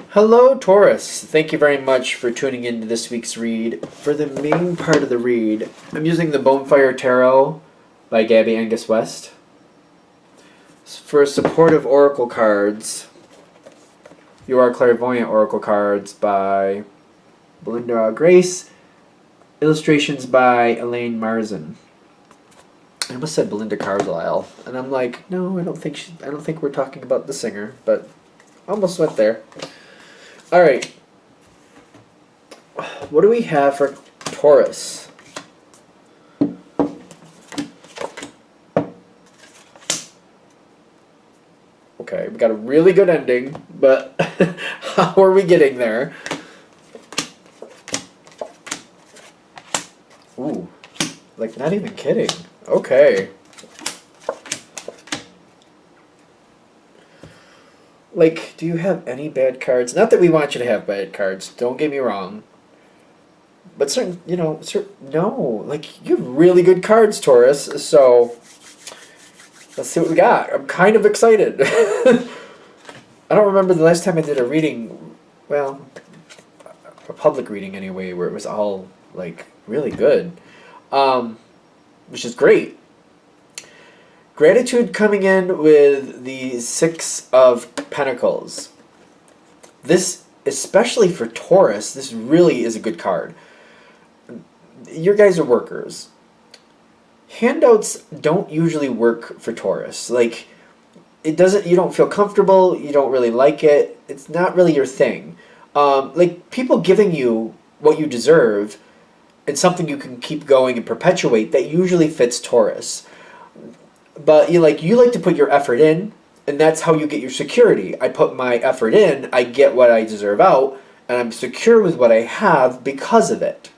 Hello, Taurus. Thank you very much for tuning in to this week's read. For the main part of the read, I'm using the Bonefire Tarot by Gabby Angus West. For supportive oracle cards, You Are Clairvoyant Oracle cards by Belinda Grace. Illustrations by Elaine Marzin. I almost said Belinda Carlisle, and I'm like, no, I don't think we're talking about the singer, but almost went there. All right. What do we have for Taurus? Okay, we got a really good ending, but how are we getting there? Ooh, like not even kidding. Okay. Like, do you have any bad cards? Not that we want you to have bad cards. Don't get me wrong. But no. Like, you have really good cards, Taurus. So, let's see what we got. I'm kind of excited. I don't remember the last time I did a reading, well, a public reading anyway, where it was all, like, really good. Which is great. Gratitude coming in with the Six of Pentacles. This, especially for Taurus, this really is a good card. You guys are workers. Handouts don't usually work for Taurus. Like, you don't feel comfortable, you don't really like it, it's not really your thing. Like, people giving you what you deserve and something you can keep going and perpetuate, that usually fits Taurus. But you like to put your effort in, and that's how you get your security. I put my effort in, I get what I deserve out, and I'm secure with what I have because of it.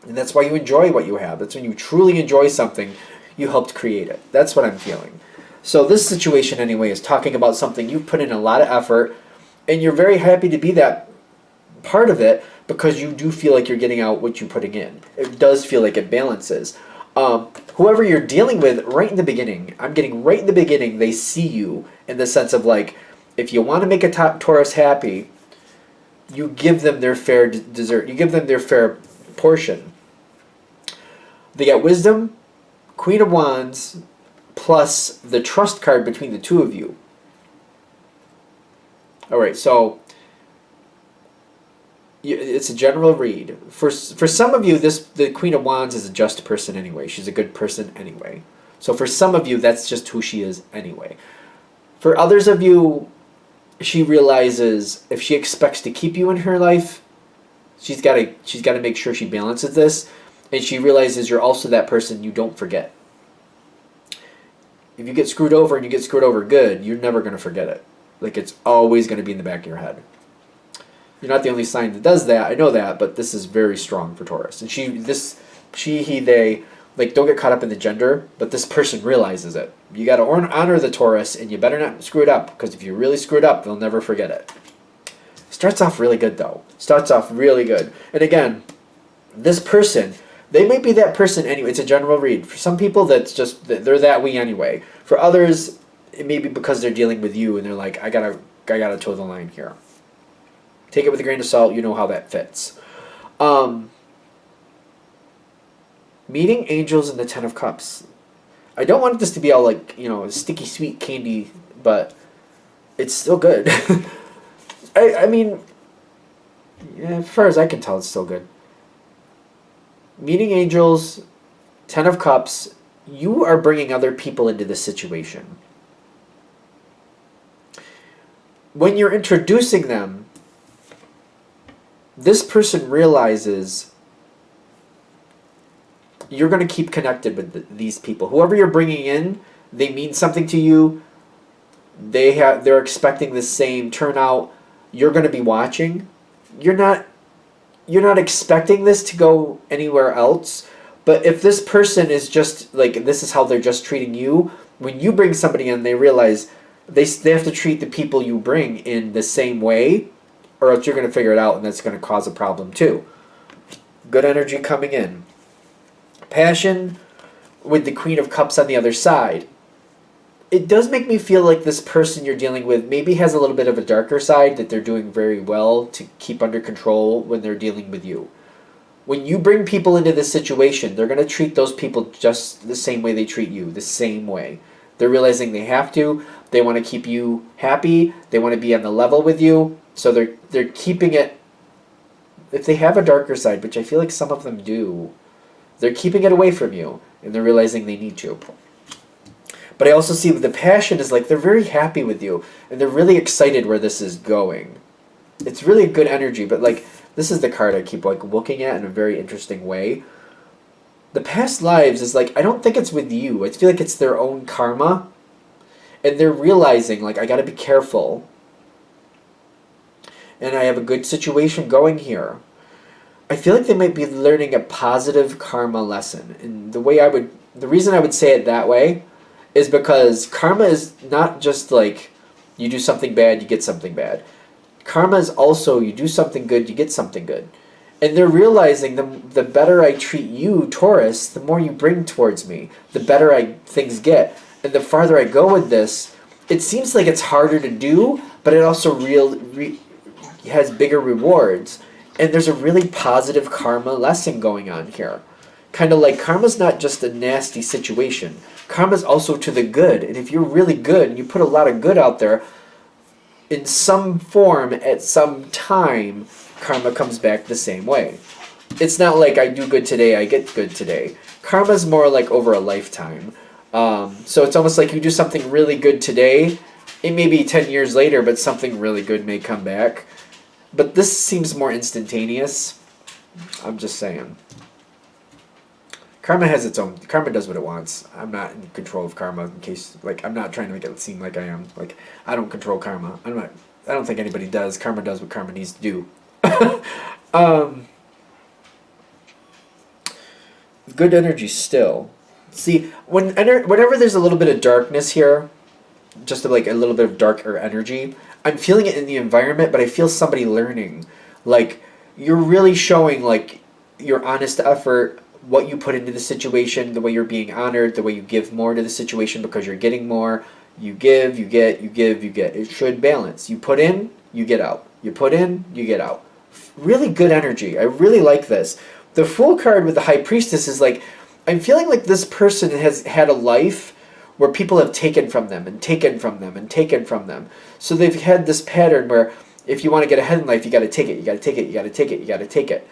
And that's why you enjoy what you have. That's when you truly enjoy something, you helped create it. That's what I'm feeling. So this situation anyway is talking about something you've put in a lot of effort, and you're very happy to be that part of it because you do feel like you're getting out what you're putting in. It does feel like it balances. Whoever you're dealing with right in the beginning, I'm getting right in the beginning, they see you in the sense of like, if you want to make a Taurus happy, you give them their fair dessert. You give them their fair portion. They get wisdom, Queen of Wands, plus the trust card between the two of you. All right, so it's a general read. For some of you, the Queen of Wands is a just person anyway. She's a good person anyway. So for some of you, that's just who she is anyway. For others of you, she realizes if she expects to keep you in her life, she's got to make sure she balances this, and she realizes you're also that person you don't forget. If you get screwed over and you get screwed over good, you're never going to forget it. Like, it's always going to be in the back of your head. You're not the only sign that does that, I know that, but this is very strong for Taurus. And they, like, don't get caught up in the gender, but this person realizes it. You got to honor the Taurus, and you better not screw it up, because if you really screw it up, they'll never forget it. Starts off really good, though. Starts off really good. And again, this person, they might be that person anyway. It's a general read. For some people, that's just, they're that way anyway. For others, it may be because they're dealing with you, and they're like, I gotta toe the line here. Take it with a grain of salt. You know how that fits. Meeting angels in the Ten of Cups. I don't want this to be all like, sticky sweet candy, but it's still good. I mean, yeah, as far as I can tell, it's still good. Meeting angels, Ten of Cups. You are bringing other people into this situation. When you're introducing them, this person realizes you're going to keep connected with these people. Whoever you're bringing in, they mean something to you. They're expecting the same turnout. You're going to be watching. You're not expecting this to go anywhere else. But if this person is just like, this is how they're just treating you, when you bring somebody in, they realize they have to treat the people you bring in the same way, or else you're going to figure it out, and that's going to cause a problem too. Good energy coming in. Passion with the Queen of Cups on the other side. it does make me feel like this person you're dealing with maybe has a little bit of a darker side that they're doing very well to keep under control when they're dealing with you. When you bring people into this situation, they're going to treat those people just the same way they treat you, the same way. They're realizing they have to. They want to keep you happy. They want to be on the level with you. So they're keeping it. If they have a darker side, which I feel like some of them do, they're keeping it away from you, and they're realizing they need to. But I also see the passion is like they're very happy with you, and they're really excited where this is going. It's really a good energy, but like this is the card I keep like looking at in a very interesting way. The past lives is like, I don't think it's with you. I feel like it's their own karma, and they're realizing like, I got to be careful, and I have a good situation going here. I feel like they might be learning a positive karma lesson, and the reason I would say it that way is because karma is not just like you do something bad, you get something bad. Karma is also you do something good, you get something good. And they're realizing the better I treat you, Taurus, the more you bring towards me, the better things get. And the farther I go with this, it seems like it's harder to do, but it also has bigger rewards. And there's a really positive karma lesson going on here. Kind of like karma's not just a nasty situation. Karma's also to the good. And if you're really good and you put a lot of good out there, in some form, at some time, karma comes back the same way. It's not like I do good today, I get good today. Karma's more like over a lifetime. So it's almost like you do something really good today. It may be 10 years later, but something really good may come back. But this seems more instantaneous. I'm just saying. Karma has its own. Karma does what it wants. I'm not in control of karma. In case, like, I'm not trying to make it seem like I am. Like, I don't control karma. I don't think anybody does. Karma does what karma needs to do. Good energy still. See, whenever there's a little bit of darkness here, just like a little bit of darker energy, I'm feeling it in the environment, but I feel somebody learning. Like, you're really showing, like, your honest effort, what you put into the situation, the way you're being honored, the way you give more to the situation because you're getting more. You give, you get, you give, you get. It should balance. You put in, you get out. You put in, you get out. Really good energy. I really like this. The Fool card with the High Priestess is like, I'm feeling like this person has had a life where people have taken from them and taken from them and taken from them. So they've had this pattern where if you want to get ahead in life, you got to take it, you got to take it, you got to take it, you got to take it.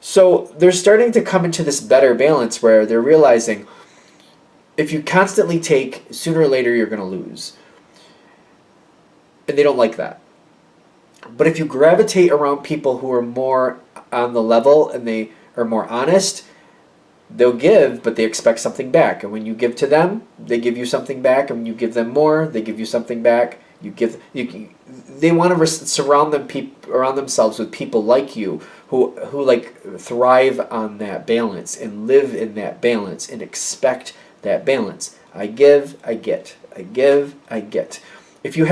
So they're starting to come into this better balance where they're realizing if you constantly take, sooner or later you're going to lose. And they don't like that. But if you gravitate around people who are more on the level and they are more honest, they'll give, but they expect something back. And when you give to them, they give you something back. And when you give them more, they give you something back. They want to surround themselves with people like you who like thrive on that balance and live in that balance and expect that balance. I give, I get. I give, I get. If you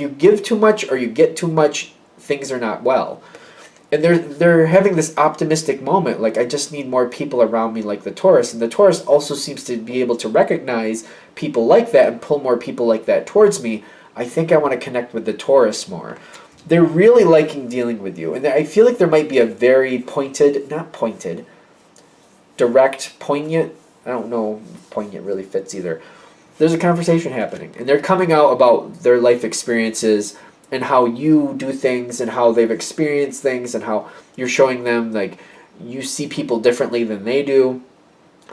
give too much or you get too much, things are not well. And they're having this optimistic moment, like I just need more people around me like the Taurus. And the Taurus also seems to be able to recognize people like that and pull more people like that towards me. I think I want to connect with the Taurus more. They're really liking dealing with you. And I feel like there might be a very direct, poignant, I don't know if poignant really fits either. There's a conversation happening. And they're coming out about their life experiences and how you do things and how they've experienced things and how you're showing them like you see people differently than they do.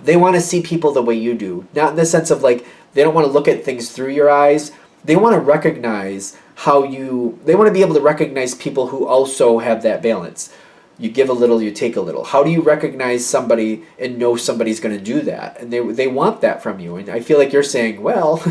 They want to see people the way you do. Not in the sense of like they don't want to look at things through your eyes. They want to recognize they want to be able to recognize people who also have that balance. You give a little, you take a little. How do you recognize somebody and know somebody's going to do that? And they want that from you. And I feel like you're saying, well,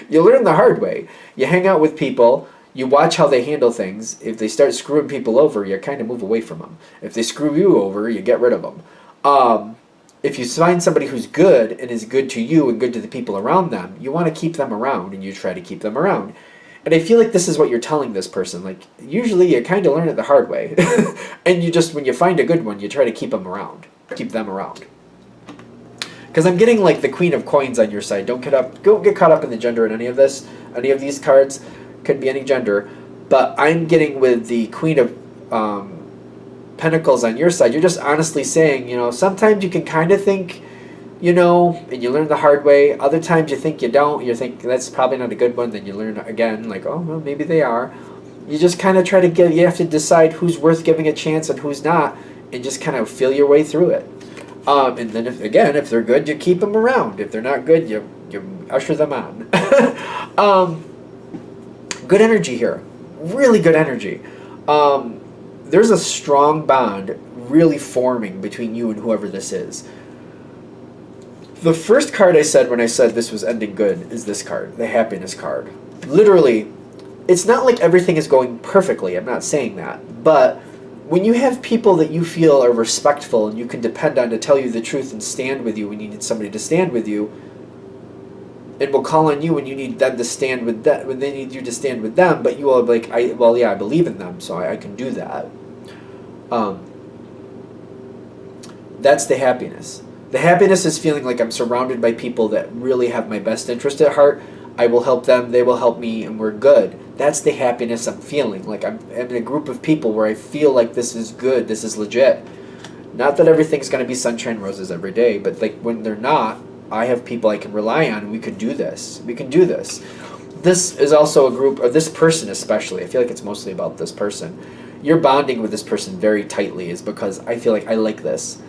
you learn the hard way. You hang out with people. You watch how they handle things. If they start screwing people over, you kind of move away from them. If they screw you over, you get rid of them. If you find somebody who's good and is good to you and good to the people around them, you want to keep them around and you try to keep them around. And I feel like this is what you're telling this person. Like, usually you kind of learn it the hard way. And when you find a good one, you try to keep them around. Because I'm getting like the Queen of Coins on your side. Don't get caught up in the gender in any of this. Any of these cards could be any gender. But I'm getting with the Queen of Pentacles on your side. You're just honestly saying, sometimes you can kind of think, and you learn the hard way. Other times you think you don't. You think that's probably not a good one. Then you learn again, like, oh, well, maybe they are. You just kind of try to you have to decide who's worth giving a chance and who's not, and just kind of feel your way through it. And then, if they're good, you keep them around. If they're not good, you usher them on. Good energy here. Really good energy. There's a strong bond really forming between you and whoever this is. The first card I said when I said this was ending good is this card, the happiness card. Literally, it's not like everything is going perfectly. I'm not saying that. But when you have people that you feel are respectful and you can depend on to tell you the truth and stand with you when you need somebody to stand with you, and will call on you when you need them to stand with them, when they need you to stand with them, but you will be like, I believe in them, so I can do that. That's the happiness. The happiness is feeling like I'm surrounded by people that really have my best interest at heart. I will help them, they will help me, and we're good. That's the happiness I'm feeling. Like I'm in a group of people where I feel like this is good, this is legit. Not that everything's going to be sunshine roses every day, but like when they're not, I have people I can rely on, and we can do this. We can do this. This is also a group, or this person especially, I feel like it's mostly about this person. You're bonding with this person very tightly is because I feel like I like this.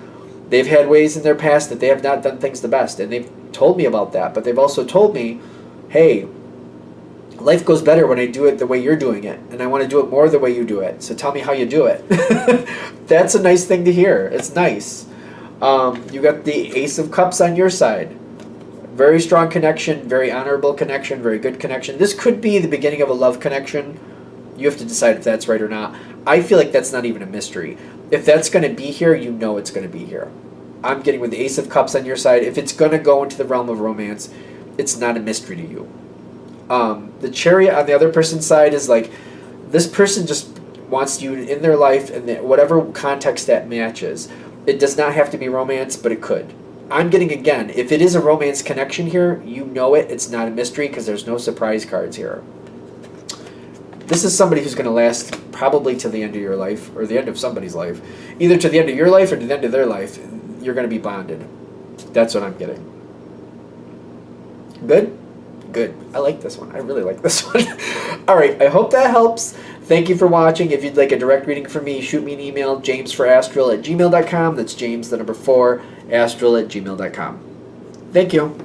They've had ways in their past that they have not done things the best, and they've told me about that, but they've also told me, hey, life goes better when I do it the way you're doing it, and I want to do it more the way you do it, so tell me how you do it. That's a nice thing to hear. It's nice. You got the Ace of Cups on your side. Very strong connection, very honorable connection, very good connection. This could be the beginning of a love connection. You have to decide if that's right or not. I feel like that's not even a mystery. If that's going to be here, you know it's going to be here. I'm getting with the Ace of Cups on your side. If it's going to go into the realm of romance, it's not a mystery to you. The Chariot on the other person's side is like, this person just wants you in their life in whatever context that matches. It does not have to be romance, but it could. I'm getting, again, if it is a romance connection here, you know it. It's not a mystery because there's no surprise cards here. This is somebody who's going to last probably to the end of your life, or the end of somebody's life. Either to the end of your life or to the end of their life. You're going to be bonded. That's what I'm getting. Good? Good. I like this one. I really like this one. All right. I hope that helps. Thank you for watching. If you'd like a direct reading from me, shoot me an email, jamesforastral@gmail.com. That's James, the number 4, astral@gmail.com. Thank you.